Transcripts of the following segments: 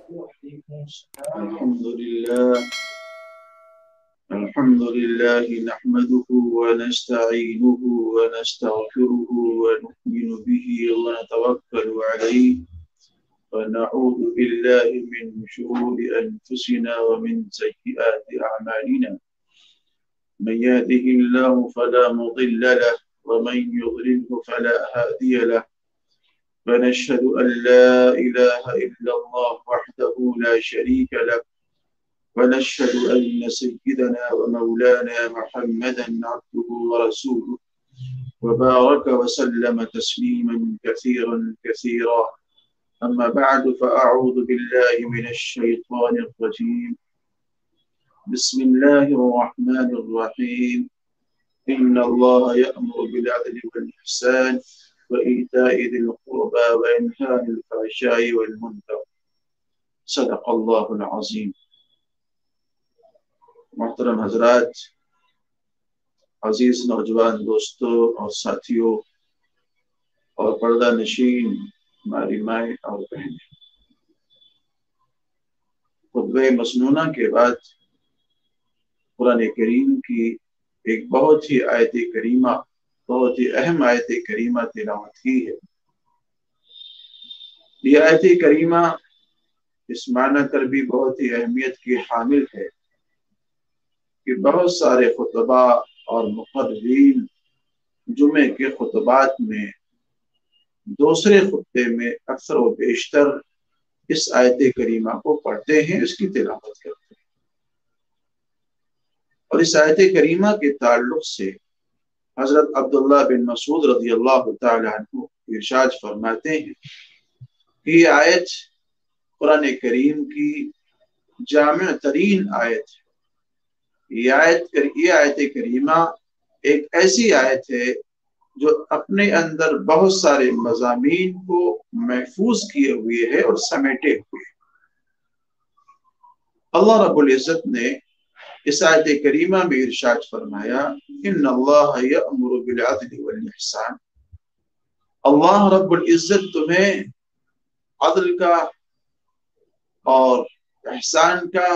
الحمد لله نحمده ونستعينه ونستغفره ونؤمن به ونتوكل عليه ونعوذ بالله من شرور أنفسنا ومن سيئات أعمالنا من يهده الله فلا مضل له ومن يضلله فلا هادي له ونشهد أن لا إله إلا الله وحده لا شريك له ونشهد أن سيدنا ومولانا محمدا عبده ورسوله وبارك وسلم تسليما كثيرا كثيرا أما بعد فأعوذ بالله من الشيطان الرجيم بسم الله الرحمن الرحيم إن الله يأمر بالعدل والإحسان وإيتاء ذي القربى وينهى عن الفحشاء والمنكر صدق الله العظيم. محترم حضرات، عزیز نوجوان دوستوں اور ساتھیوں اور پردہ نشین ہماری مائیں اور بہنیں، خطبہ مسنونہ کے بعد قرآن کریم کی ایک بہت ہی آیت کریمہ، بہت ہی اہم آیت کریمہ تلاوت کی ہے۔ یہ آیت کریمہ اس معنی پر بھی بہت ہی اہمیت کی حامل ہے کہ بہت سارے خطبہ اور مقررین جمعے کے خطبات میں دوسرے خطبے میں اکثر و بیشتر اس آیت کریمہ کو پڑھتے ہیں، اس کی تلاوت کرتے ہیں۔ اور اس آیت کریمہ کے تعلق سے حضرت عبداللہ بن مسعود رضی اللہ تعالی عنہ ارشاد فرماتے ہیں کہ یہ آیت قرآن کریم کی جامع ترین آیت ہے۔ یہ آیت کریمہ ایک ایسی آیت ہے جو اپنے اندر بہت سارے مضامین کو محفوظ کیے ہوئے ہے اور سمیٹے ہوئے ہے۔ اللہ رب العزت نے اس آیت کریمہ میں ارشاد فرمایا ان اللہ یأمر بالعدل والاحسان، اللہ رب العزت تمہیں عدل کا اور احسان کا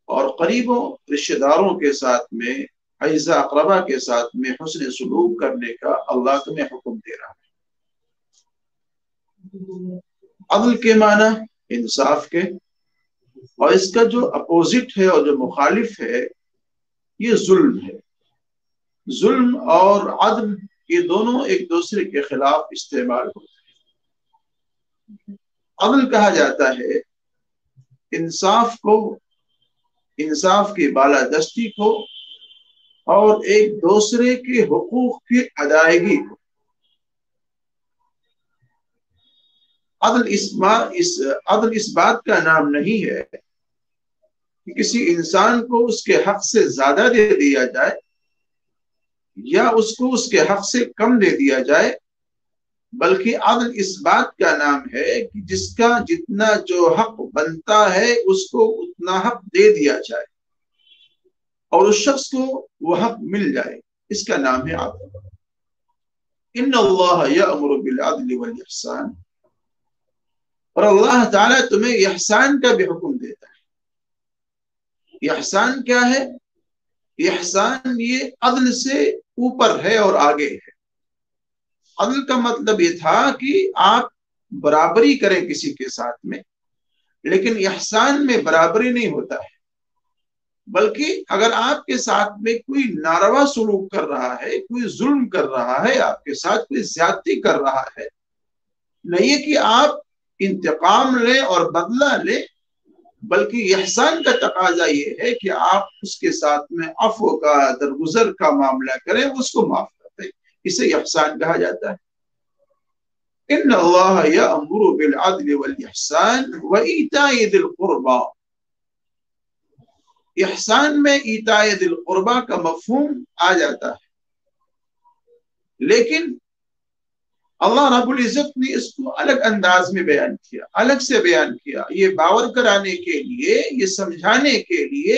اور قریبوں رشتہ داروں کے ساتھ میں، اعزا اقربا کے ساتھ میں حسن سلوک کرنے کا اللہ تمہیں حکم دے رہا ہے۔ عدل کے معنی انصاف کے، اور اس کا جو اپوزٹ ہے اور جو مخالف ہے یہ ظلم ہے۔ ظلم اور عدل یہ دونوں ایک دوسرے کے خلاف استعمال ہوتے ہیں۔ عدل کہا جاتا ہے انصاف کو، انصاف کی بالادستی کو اور ایک دوسرے کے حقوق کی ادائیگی کو۔ عدل اس بات کا نام نہیں ہے کہ کسی انسان کو اس کے حق سے زیادہ دے دیا جائے یا اس کو اس کے حق سے کم دے دیا جائے، بلکہ عدل اس بات کا نام ہے کہ جس کا جتنا جو حق بنتا ہے اس کو اتنا حق دے دیا جائے اور اس شخص کو وہ حق مل جائے، اس کا نام ہے عدل۔ ان اللہ یأمر بالعدل والاحسان، اور اللہ تعالیٰ تمہیں احسان کا بھی حکم دیتا ہے۔ احسان کیا ہے؟ احسان یہ عدل سے اوپر ہے اور آگے ہے۔ عدل کا مطلب یہ تھا کہ آپ برابری کریں کسی کے ساتھ میں، لیکن احسان میں برابری نہیں ہوتا ہے، بلکہ اگر آپ کے ساتھ میں کوئی ناروا سلوک کر رہا ہے، کوئی ظلم کر رہا ہے، آپ کے ساتھ کوئی زیادتی کر رہا ہے، نہیں کہ آپ انتقام لیں اور بدلہ لیں، بلکہ احسان کا تقاضا یہ ہے کہ آپ اس کے ساتھ میں عفو کا، درگزر کا معاملہ کریں، اس کو معاف کر دیں۔ اسے احسان کہا جاتا ہے۔ ان اللہ یأمر بالعدل والاحسان وایتاء ذی القربى، احسان میں ایتاء ذی القربى کا مفہوم آ جاتا ہے، لیکن اللہ رب العزت نے اس کو الگ انداز میں بیان کیا، الگ سے بیان کیا، یہ باور کرانے کے لیے، یہ سمجھانے کے لیے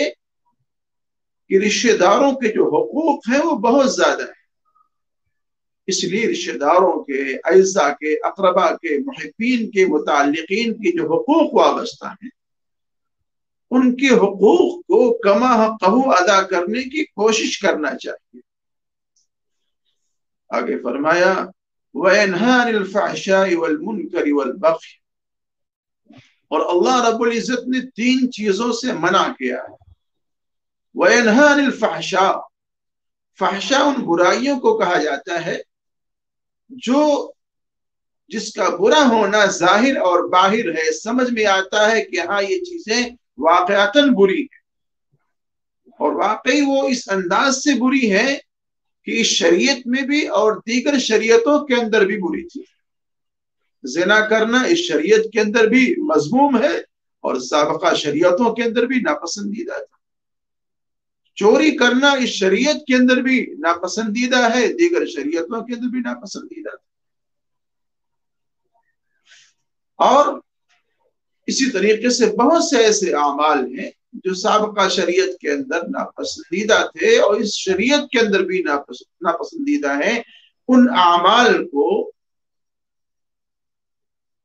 کہ رشتہ داروں کے جو حقوق ہیں وہ بہت زیادہ ہیں۔ اس لیے رشتہ داروں کے، اعزا کے، اقربا کے، محبین کے، متعلقین کے جو حقوق وابستہ ہیں ان کے حقوق کو کما حقہ ادا کرنے کی کوشش کرنا چاہیے۔ آگے فرمایا وَيَنْهَى عَنِ الْفَحْشَاءِ وَالْمُنْكَرِ وَالْبَغْيِ، اور اللہ رب العزت نے 3 چیزوں سے منع کیا ہے۔ وَيَنْهَى عَنِ الْفَحْشَاء، فحشاء ان برائیوں کو کہا جاتا ہے جو جس کا برا ہونا ظاہر اور باہر ہے، سمجھ میں آتا ہے کہ ہاں یہ چیزیں واقعتاً بری ہیں، اور واقعی وہ اس انداز سے بری ہے کہ اس شریعت میں بھی اور دیگر شریعتوں کے اندر بھی بری تھی۔ زنا کرنا اس شریعت کے اندر بھی مذموم ہے اور سابقہ شریعتوں کے اندر بھی ناپسندیدہ تھا۔ چوری کرنا اس شریعت کے اندر بھی ناپسندیدہ ہے، دیگر شریعتوں کے اندر بھی ناپسندیدہ تھا۔ اور اسی طریقے سے بہت سے ایسے اعمال ہیں جو سابقہ شریعت کے اندر ناپسندیدہ تھے اور اس شریعت کے اندر بھی ناپسندیدہ ہیں۔ ان اعمال کو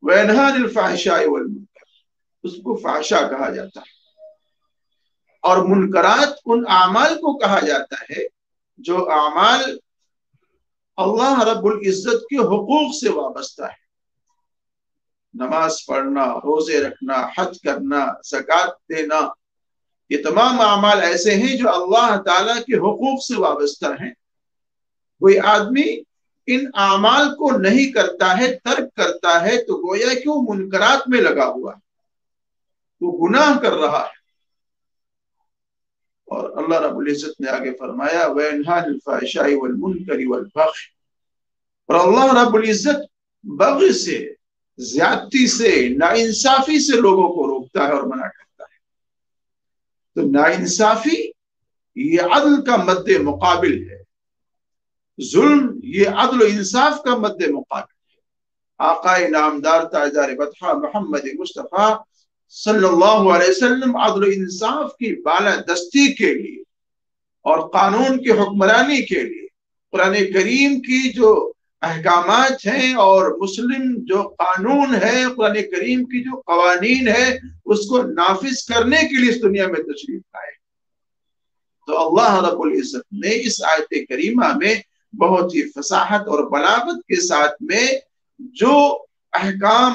وَيَنْهَى عَنِ الْفَحْشَاءِ وَالْمُنْكَرِ، اس کو فحشا کہا جاتا ہے، اور منکرات ان اعمال کو کہا جاتا ہے جو اعمال اللہ رب العزت کے حقوق سے وابستہ ہے۔ نماز پڑھنا، روزے رکھنا، حج کرنا، زکوٰۃ دینا، یہ تمام اعمال ایسے ہیں جو اللہ تعالیٰ کے حقوق سے وابستہ ہیں۔ کوئی آدمی ان اعمال کو نہیں کرتا ہے، ترک کرتا ہے، تو گویا کہ وہ منکرات میں لگا ہوا ہے، وہ گناہ کر رہا ہے۔ اور اللہ رب العزت نے آگے فرمایا وَيَنْهَى عَنِ الْفَحْشَاءِ وَالْمُنْكَرِ وَالْبَغْيِ، اور اللہ رب العزت بغی سے، زیادتی سے، ناانصافی سے لوگوں کو روکتا ہے اور منع کرتا ہے۔ تو ناانصافی یہ عدل کا مد مقابل ہے، ظلم یہ عدل و انصاف کا مد مقابل ہے۔ آقا نامدار تاجدار بطحہ محمد مصطفیٰ صلی اللہ علیہ وسلم عدل و انصاف کی بالادستی کے لیے اور قانون کی حکمرانی کے لیے قرآن کریم کی جو احکامات ہیں اور مسلم جو قانون ہے، قرآن کریم کی جو قوانین ہے، اس کو نافذ کرنے کے لیے اس دنیا میں تشریف لائے۔ تو اللہ رب العزت نے اس آیت کریمہ میں بہت ہی فصاحت اور بلاغت کے ساتھ میں جو احکام،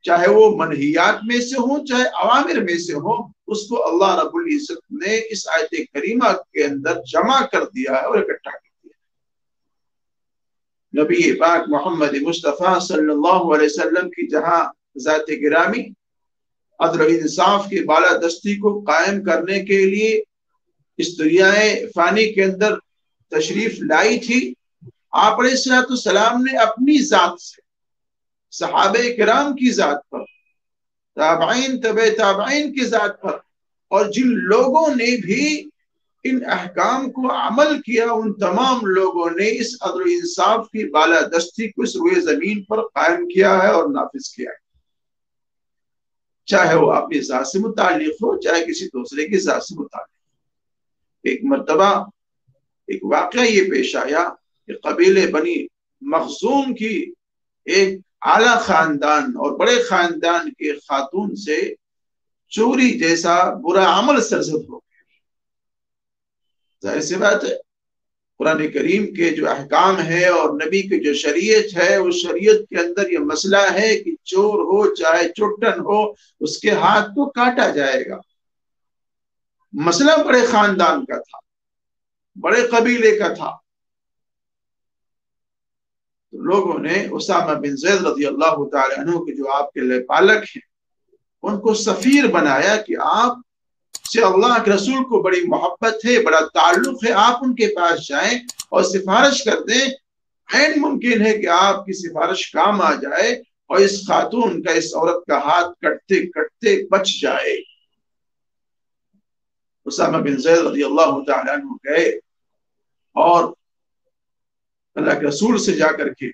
چاہے وہ منہیات میں سے ہوں چاہے اوامر میں سے ہوں، اس کو اللہ رب العزت نے اس آیت کریمہ کے اندر جمع کر دیا ہے اور اکٹھا کر دیا ہے۔ نبی پاک محمد مصطفیٰ صلی اللہ علیہ وسلم کی جہاں ذات گرامی عدل و انصاف کی بالادستی کو قائم کرنے کے لیے اس دریائے فانی کے اندر تشریف لائی تھی، آپ علیہ السلام نے اپنی ذات سے، صحابہ کرام کی ذات پر، تابعین تبع تابعین کی ذات پر، اور جن لوگوں نے بھی ان احکام کو عمل کیا، ان تمام لوگوں نے اس عدل و انصاف کی بالادستی کو اس روئے زمین پر قائم کیا ہے اور نافذ کیا ہے، چاہے وہ اپنی ذات سے متعلق ہو چاہے کسی دوسرے کی ذات سے متعلق ہو۔ ایک مرتبہ ایک واقعہ یہ پیش آیا کہ قبیلے بنی مخزوم کی ایک اعلیٰ خاندان اور بڑے خاندان کے خاتون سے چوری جیسا برا عمل سرزد ہو گیا۔ ظاہر سی بات ہے، قرآن کریم کے جو احکام ہے اور نبی کی جو شریعت ہے، اس شریعت کے اندر یہ مسئلہ ہے کہ چور ہو چاہے چٹن ہو، اس کے ہاتھ کو کاٹا جائے گا۔ مسئلہ بڑے خاندان کا تھا، بڑے قبیلے کا تھا۔ تو لوگوں نے اسامہ بن زید رضی اللہ تعالی عنہ کے جو آپ کے لئے پالک ہیں، ان کو سفیر بنایا کہ آپ سے اللہ کے رسول کو بڑی محبت ہے، بڑا تعلق ہے، آپ ان کے پاس جائیں اور سفارش کر دیں۔ عین ممکن ہے کہ آپ کی سفارش کام آ جائے اور اس خاتون کا، اس عورت کا ہاتھ کٹتے کٹتے بچ جائے۔ اسامہ بن زید رضی اللہ تعالی عنہ گئے اور اللہ کے رسول سے جا کر کے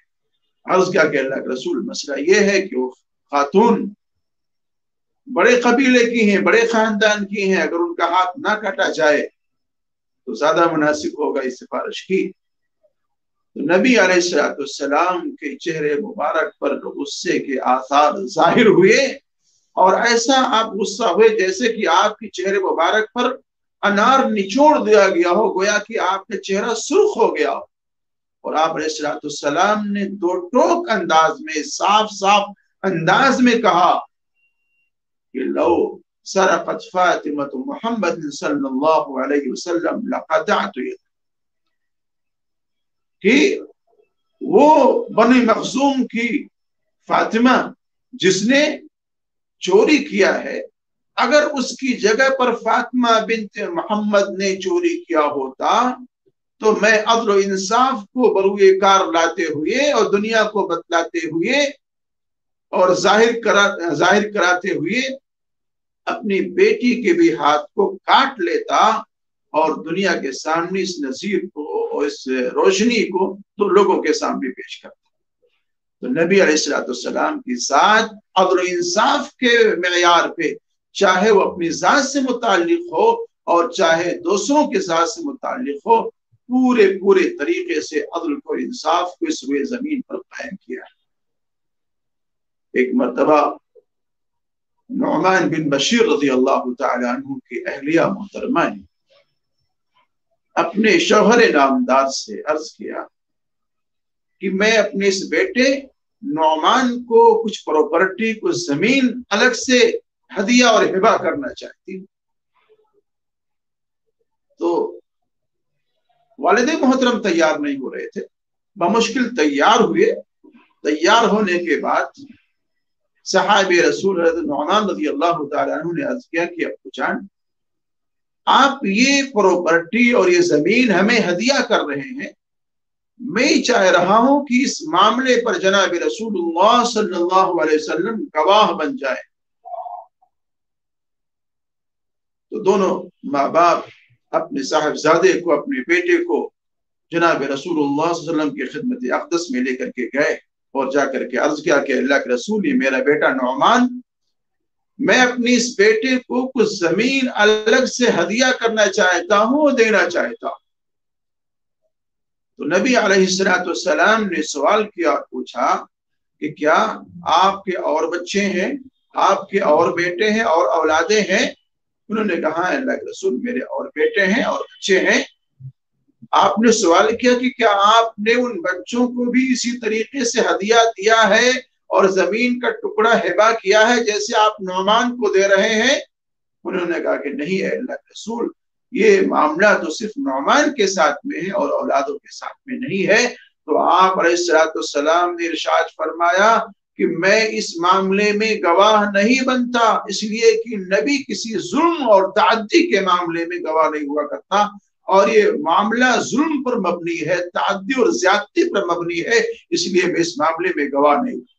عرض کیا کہ اللہ کے رسول، مسئلہ یہ ہے کہ وہ خاتون بڑے قبیلے کی ہیں، بڑے خاندان کی ہیں، اگر ان کا ہاتھ نہ کاٹا جائے تو زیادہ مناسب ہوگا اس سفارش کی۔ تو نبی علیہ السلام کے چہرے مبارک پر غصے کے آثار ظاہر ہوئے اور ایسا آپ غصہ ہوئے جیسے کہ آپ کے چہرے مبارک پر انار نچوڑ دیا گیا ہو، گویا کہ آپ کا چہرہ سرخ ہو گیا ہو۔ اور آپ علیہ السلام نے دو ٹوک انداز میں، صاف صاف انداز میں کہا کہ لو سرقت فاطمہ محمد صلی اللہ علیہ وسلم لقطعت يده، کہ وہ بنی مخزوم کی فاطمہ جس نے چوری کیا ہے، اگر اس کی جگہ پر فاطمہ بنت محمد نے چوری کیا ہوتا تو میں عدل و انصاف کو بروئے کار لاتے ہوئے اور دنیا کو بتلاتے ہوئے اور ظاہر کراتے ہوئے اپنی بیٹی کے بھی ہاتھ کو کاٹ لیتا اور دنیا کے سامنے اس نذیر کو اور اس روشنی کو تو لوگوں کے سامنے پیش کرتا۔ تو نبی علیہ السلام کی ذات عدل و انصاف کے معیار پہ، چاہے وہ اپنی ذات سے متعلق ہو اور چاہے دوسروں کے ذات سے متعلق ہو، پورے طریقے سے عدل کو، انصاف کو اس روئے زمین پر قائم کیا ہے۔ ایک مرتبہ نعمان بن بشیر رضی اللہ تعالی عنہ کی اہلیہ محترمہ نے اپنے شوہر نامدار سے عرض کیا کہ میں اپنے اس بیٹے نعمان کو کچھ پراپرٹی، کچھ زمین الگ سے ہدیہ اور ہبہ کرنا چاہتی ہوں۔ تو والد محترم تیار نہیں ہو رہے تھے، بمشکل تیار ہوئے۔ تیار ہونے کے بعد صحابی رسول حضرت نعمان رضی اللہ تعالیٰ عنہ نے عرض کیا کہ ابو جان، آپ یہ پراپرٹی اور یہ زمین ہمیں ہدیہ کر رہے ہیں، میں چاہ رہا ہوں کہ اس معاملے پر جناب رسول اللہ صلی اللہ علیہ وسلم گواہ بن جائے۔ تو دونوں ماں باپ اپنے صاحبزادے کو، اپنے بیٹے کو جناب رسول اللہ صلی اللہ علیہ وسلم کی خدمت اقدس میں لے کر کے گئے اور جا کر کے عرض کیا کہ اللہ کے رسول، یہ میرا بیٹا نعمان، میں اپنی اس بیٹے کو کچھ زمین الگ سے ہدیہ کرنا چاہتا ہوں، دینا چاہتا ہوں۔ تو نبی علیہ السلام نے سوال کیا اور پوچھا کہ کیا آپ کے اور بچے ہیں، آپ کے اور بیٹے ہیں اور اولادیں ہیں؟ انہوں نے کہا اللہ کے رسول، میرے اور بیٹے ہیں اور بچے ہیں۔ آپ نے سوال کیا کہ کیا آپ نے ان بچوں کو بھی اسی طریقے سے ہدیہ دیا ہے اور زمین کا ٹکڑا ہبہ کیا ہے جیسے آپ نعمان کو دے رہے ہیں؟ انہوں نے کہا کہ نہیں ہے اللہ کے رسول، یہ معاملہ تو صرف نعمان کے ساتھ میں ہے اور اولادوں کے ساتھ میں نہیں ہے۔ تو آپ علیہ السلام نے ارشاد فرمایا کہ میں اس معاملے میں گواہ نہیں بنتا، اس لیے کہ نبی کسی ظلم اور تعدی کے معاملے میں گواہ نہیں ہوا کرتا، اور یہ معاملہ ظلم پر مبنی ہے، تعدی اور زیادتی پر مبنی ہے، اس لیے میں اس معاملے میں گواہ نہیں ہوں۔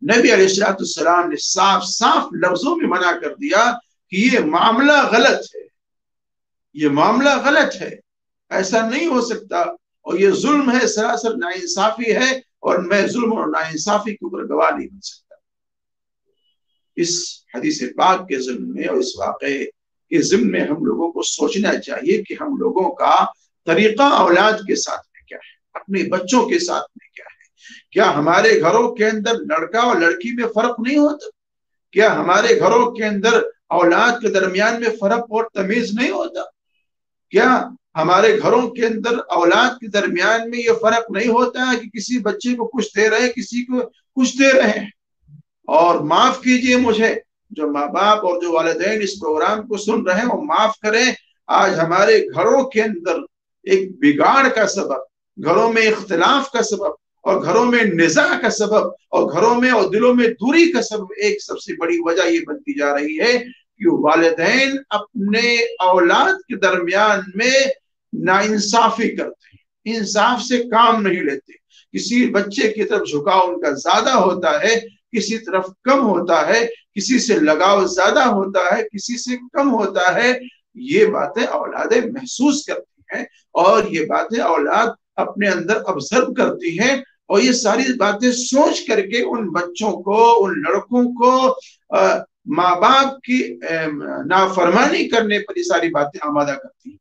نبی علیہ السلام نے صاف صاف لفظوں میں منع کر دیا کہ یہ معاملہ غلط ہے، یہ معاملہ غلط ہے، ایسا نہیں ہو سکتا، اور یہ ظلم ہے، سراسر ناانصافی ہے، اور میں ظلم اور ناانصافی کے اوپر گواہ نہیں بن سکتا۔ اس حدیث پاک کے ضمن میں اور اس واقعے کے ضمن میں ہم لوگوں کو سوچنا چاہیے کہ ہم لوگوں کا طریقہ اولاد کے ساتھ میں کیا ہے، اپنے بچوں کے ساتھ میں کیا ہے۔ کیا ہمارے گھروں کے اندر لڑکا اور لڑکی میں فرق نہیں ہوتا؟ کیا ہمارے گھروں کے اندر اولاد کے درمیان میں فرق اور تمیز نہیں ہوتا؟ کیا ہمارے گھروں کے اندر اولاد کے درمیان میں یہ فرق نہیں ہوتا ہے کہ کسی بچے کو کچھ دے رہے، کسی کو کچھ دے رہے ہیں؟ اور معاف کیجئے مجھے، جو ماں باپ اور جو والدین اس پروگرام کو سن رہے ہیں وہ معاف کریں، آج ہمارے گھروں کے اندر ایک بگاڑ کا سبب، گھروں میں اختلاف کا سبب، اور گھروں میں نزاع کا سبب، اور گھروں میں اور دلوں میں دوری کا سبب، ایک سب سے بڑی وجہ یہ بنتی جا رہی ہے کہ والدین اپنے اولاد کے درمیان میں ناانصافی کرتے ہیں، انصاف سے کام نہیں لیتے۔ کسی بچے کی طرف جھکاؤ ان کا زیادہ ہوتا ہے، کسی طرف کم ہوتا ہے، کسی سے لگاؤ زیادہ ہوتا ہے، کسی سے کم ہوتا ہے۔ یہ باتیں اولادیں محسوس کرتی ہیں، اور یہ باتیں اولاد اپنے اندر ابزرو کرتی ہیں، اور یہ ساری باتیں سوچ کر کے ان بچوں کو، ان لڑکوں کو ماں باپ کی نافرمانی کرنے پر یہ ساری باتیں آمادہ کرتی ہیں۔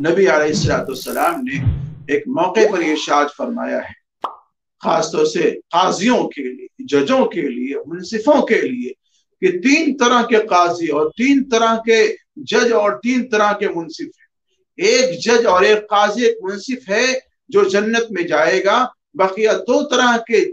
نبی علیہ السلام نے ایک موقع پر یہ ارشاد فرمایا ہے، خاص طور سے قاضیوں کے لیے، ججوں کے لیے، منصفوں کے لیے، کہ 3 طرح کے قاضی اور 3 طرح کے جج اور 3 طرح کے منصف ہیں۔ ایک جج اور ایک قاضی، ایک منصف ہے جو جنت میں جائے گا، بقیہ 2 طرح کے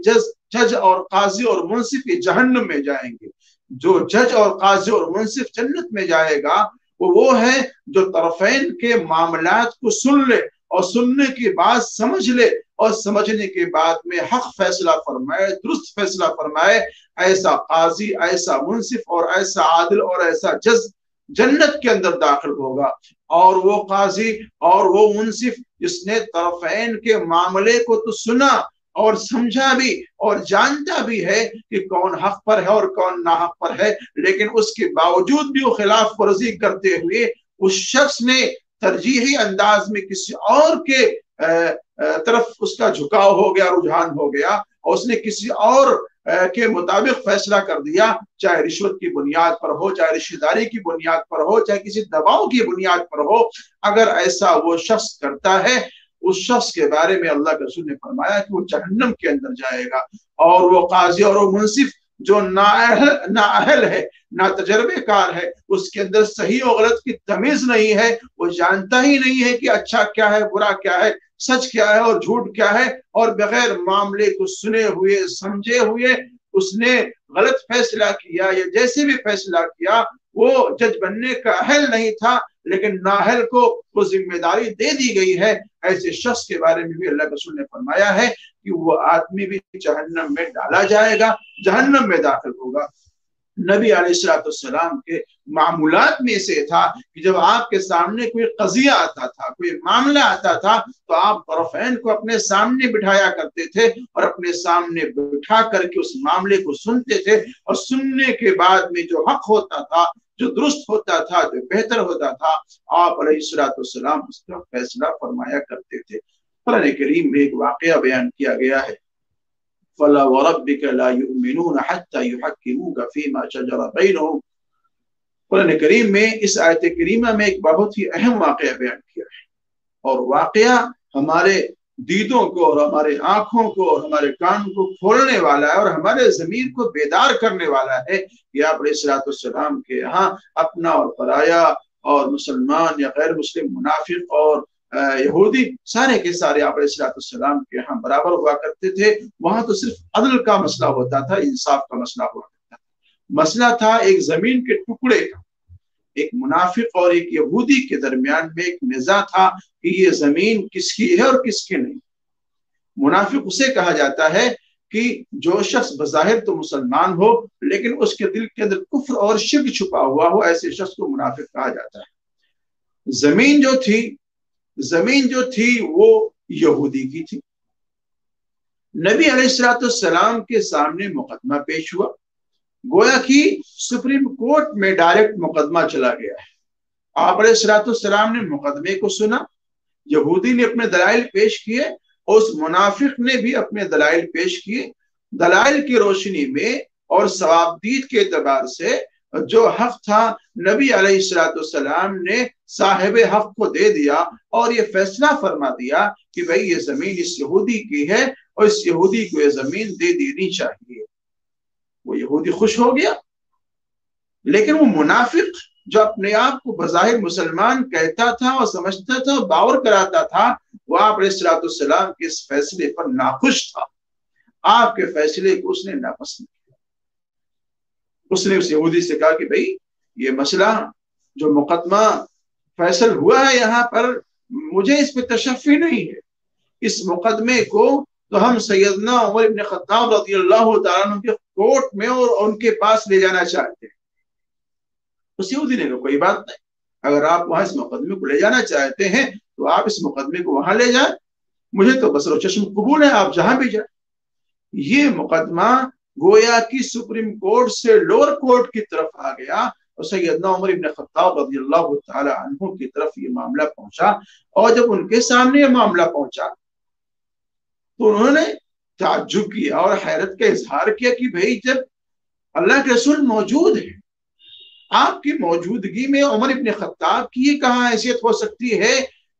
جج اور قاضی اور منصف یہ جہنم میں جائیں گے۔ جو جج اور قاضی اور منصف جنت میں جائے گا وہ ہے جو طرفین کے معاملات کو سن لے اور سننے کے بعد سمجھ لے اور سمجھنے کے بعد میں حق فیصلہ فرمائے، درست فیصلہ فرمائے۔ ایسا قاضی، ایسا منصف اور ایسا عادل اور ایسا جج جنت کے اندر داخل ہوگا۔ اور وہ قاضی اور وہ منصف جس نے طرفین کے معاملے کو تو سنا اور سمجھا بھی اور جانتا بھی ہے کہ کون حق پر ہے اور کون ناحق پر ہے، لیکن اس کے باوجود بھی وہ خلاف ورزی کرتے ہوئے اس شخص نے ترجیحی انداز میں کسی اور کے طرف اس کا جھکاؤ ہو گیا، رجحان ہو گیا، اور اس نے کسی اور کے مطابق فیصلہ کر دیا، چاہے رشوت کی بنیاد پر ہو، چاہے رشتہ داری کی بنیاد پر ہو، چاہے کسی دباؤ کی بنیاد پر ہو۔ اگر ایسا وہ شخص کرتا ہے، اس شخص کے بارے میں اللہ کے رسول نے فرمایا کہ وہ جہنم کے اندر جائے گا۔ اور وہ قاضی اور وہ منصف جو نااہل ہے، نا تجربے کار ہے، اس کے اندر صحیح اور غلط کی تمیز نہیں ہے، وہ جانتا ہی نہیں ہے کہ اچھا کیا ہے، برا کیا ہے، سچ کیا ہے اور جھوٹ کیا ہے، اور بغیر معاملے کو سنے ہوئے سمجھے ہوئے اس نے غلط فیصلہ کیا یا جیسے بھی فیصلہ کیا، وہ جج بننے کا اہل نہیں تھا، لیکن نااہل کو وہ ذمہ داری دے دی گئی ہے۔ ایسے شخص کے بارے میں بھی اللہ کے رسول نے فرمایا ہے کہ وہ آدمی بھی جہنم میں ڈالا جائے گا، جہنم میں داخل ہوگا۔ نبی علیہ السلام کے معمولات میں سے تھا کہ جب آپ کے سامنے کوئی قضیہ آتا تھا، کوئی معاملہ آتا تھا، تو آپ طرفین کو اپنے سامنے بٹھایا کرتے تھے اور اپنے سامنے بٹھا کر کے اس معاملے کو سنتے تھے، اور سننے کے بعد میں جو حق ہوتا تھا، جو درست ہوتا تھا، جو بہتر ہوتا تھا، آپ علیہ السلام اس کا فیصلہ فرمایا کرتے تھے۔ قرآن کریم میں ایک واقعہ بیان کیا گیا ہے، فَلَا وَرَبِّكَ لَا يُؤْمِنُونَ حَتَّى يُحَكِّمُوكَ فِي مَا شَجَرَ بَيْنَهُمْ۔ قرآن کریم میں اس آیت کریمہ میں ایک بہت ہی اہم واقعہ بیان کیا ہے، اور واقعہ ہمارے دیدوں کو اور ہمارے آنکھوں کو اور ہمارے کان کو کھولنے والا ہے اور ہمارے ضمیر کو بیدار کرنے والا ہے کہ آپ علیہ السلام کے یہاں اپنا اور پرایا اور مسلمان یا غیر مسلم، منافق اور یہودی، سارے کے سارے آپ علیہ السلام کے یہاں برابر ہوا کرتے تھے۔ وہاں تو صرف عدل کا مسئلہ ہوتا تھا، انصاف کا مسئلہ ہوا کرتا تھا۔ مسئلہ تھا ایک زمین کے ٹکڑے کا، ایک منافق اور ایک یہودی کے درمیان میں ایک نزاع تھا کہ یہ زمین کس کی ہے اور کس کی نہیں۔ منافق اسے کہا جاتا ہے کہ جو شخص بظاہر تو مسلمان ہو لیکن اس کے دل کے اندر کفر اور شرک چھپا ہوا ہو، ایسے شخص کو منافق کہا جاتا ہے۔ زمین جو تھی وہ یہودی کی تھی۔ نبی علیہ السلام کے سامنے مقدمہ پیش ہوا، گویا کہ سپریم کورٹ میں ڈائریکٹ مقدمہ چلا گیا ہے۔ آپ علیہ السلام نے مقدمے کو سنا، یہودی نے اپنے دلائل پیش کیے اور اس منافق نے بھی اپنے دلائل پیش کیے۔ دلائل کی روشنی میں اور ثوابدید کے اعتبار سے جو حق تھا، نبی علیہ السلام نے صاحب حق کو دے دیا اور یہ فیصلہ فرما دیا کہ بھئی یہ زمین اس یہودی کی ہے اور اس یہودی کو یہ زمین دے دینی چاہیے۔ وہ یہودی خوش ہو گیا، لیکن وہ منافق جو اپنے آپ کو بظاہر مسلمان کہتا تھا اور سمجھتا تھا اور باور کراتا تھا، وہ آپ علیہ السلام کے اس فیصلے پر ناخوش تھا۔ آپ کے فیصلے کو اس نے ناپسند کیا۔ اس نے اس یہودی سے کہا کہ بھئی یہ مسئلہ جو مقدمہ فیصل ہوا ہے یہاں پر، مجھے اس پہ تشفی نہیں ہے۔ اس مقدمے کو تو ہم سیدنا عمر بن خطاب رضی اللہ تعالیٰ عنہ کے کورٹ میں اور ان کے پاس لے جانا چاہتے ہیں۔ اس یہودی نے کہا کوئی بات نہیں، اگر آپ وہاں اس مقدمے کو لے جانا چاہتے ہیں تو آپ اس مقدمے کو وہاں لے جائیں، مجھے تو بصر و چشم قبول ہے، آپ جہاں بھی جائیں۔ یہ مقدمہ گویا کی سپریم کورٹ سے لوور کورٹ کی طرف آ گیا اور سیدنا عمر بن خطاب رضی اللہ تعالی عنہ کی طرف یہ معاملہ پہنچا، اور جب ان کے سامنے یہ معاملہ پہنچا تو انہوں نے تعجب کیا اور حیرت کا اظہار کیا کہ بھئی جب اللہ کے رسول موجود ہیں، آپ کی موجودگی میں عمر بن خطاب کی یہ کہاں حیثیت ہو سکتی ہے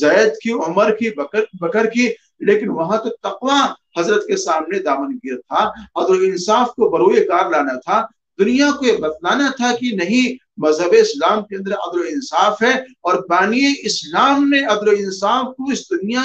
زید کی، عمر کی، بکر کی، لیکن وہاں تو تقویٰ حضرت کے سامنے دامن گیر تھا، عدل و انصاف کو بروئے کار لانا تھا، دنیا کو یہ بتلانا تھا کہ نہیں، مذہب اسلام کے اندر عدل و انصاف ہے، اور بانی اسلام نے عدل و انصاف کو اس دنیا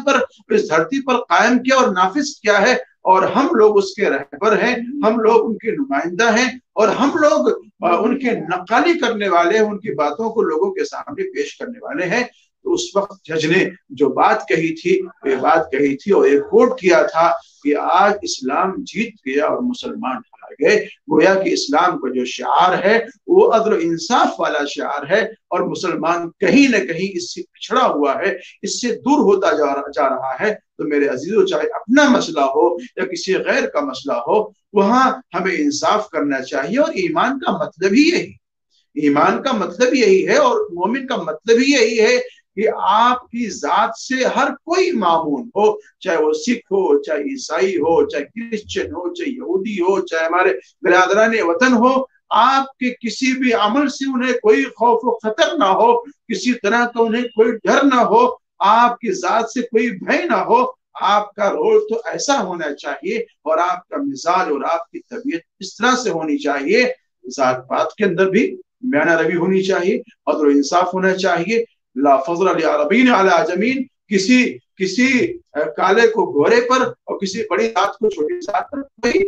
پر، اس دھرتی پر قائم کیا اور نافذ کیا ہے، اور ہم لوگ اس کے رہبر ہیں، ہم لوگ ان کے نمائندہ ہیں، اور ہم لوگ ان کے نقالی کرنے والے ہیں، ان کی باتوں کو لوگوں کے سامنے پیش کرنے والے ہیں۔ تو اس وقت جج نے جو بات کہی تھی، یہ بات کہی تھی اور ایک کوٹ کیا تھا کہ آج اسلام جیت گیا اور مسلمان ہار گئے۔ گویا کہ اسلام کا جو شعار ہے وہ عدل و انصاف والا شعار ہے، اور مسلمان کہیں نہ کہیں اس سے پچھڑا ہوا ہے، اس سے دور ہوتا جا رہا ہے۔ تو میرے عزیزو، چاہے اپنا مسئلہ ہو یا کسی غیر کا مسئلہ ہو، وہاں ہمیں انصاف کرنا چاہیے، اور ایمان کا مطلب ہی یہی، ایمان کا مطلب یہی ہے، اور مومن کا مطلب ہی یہی ہے کہ آپ کی ذات سے ہر کوئی معمون ہو، چاہے وہ سکھ ہو، چاہے عیسائی ہو، چاہے کرسچن ہو، چاہے یہودی ہو، چاہے ہمارے برادران وطن ہو، آپ کے کسی بھی عمل سے انہیں کوئی خوف و خطر نہ ہو، کسی طرح کا انہیں کوئی ڈر نہ ہو، آپ کی ذات سے کوئی بھے نہ ہو۔ آپ کا رول تو ایسا ہونا چاہیے، اور آپ کا مزاج اور آپ کی طبیعت اس طرح سے ہونی چاہیے، ذات پات کے اندر بھی میانہ روی ہونی چاہیے، عدل و انصاف ہونا چاہیے۔ لا فضل لعربین علی عجمین، کسی کالے کو گورے پر اور کسی بڑی ذات کو چھوٹی ذات پر کوئی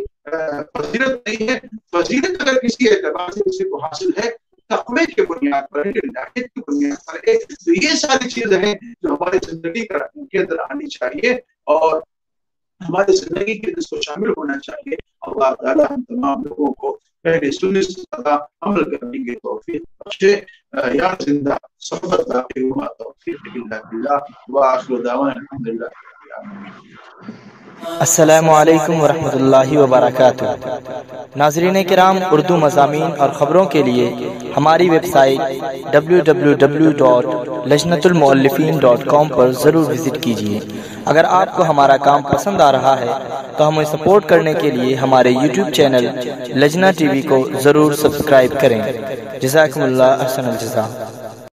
فضیلت نہیں ہے۔ فضیلت اگر کسی اعتبار سے کسی کو حاصل ہے، تقوی کی بنیاد پر ہے، للہیت کی بنیاد پر ہے۔ تو یہ ساری چیزیں ہیں جو ہماری زندگی کے اندر آنی چاہیے، اور ہماری زندگی کے اندر اس کو شامل ہونا چاہیے۔ اللہ تعالیٰ ہم تمام لوگوں کو پہلے سننے سے زیادہ عمل کرنے کی توفیق بخشے۔ یا زندہ صحبت باقی ہوا، توفیق الا باللہ، وآخر دعوانا الحمدللہ رب العالمین۔ السلام علیکم ورحمۃ اللہ وبرکاتہ۔ ناظرین کرام، اردو مضامین اور خبروں کے لیے ہماری ویب سائٹ www.lajnatulmuallifin.com پر ضرور وزٹ کیجیے۔ اگر آپ کو ہمارا کام پسند آ رہا ہے تو ہمیں سپورٹ کرنے کے لیے ہمارے YouTube channel Lajna T V کو ضرور سبسکرائب کریں۔ جزاکم اللہ احسن الجزا۔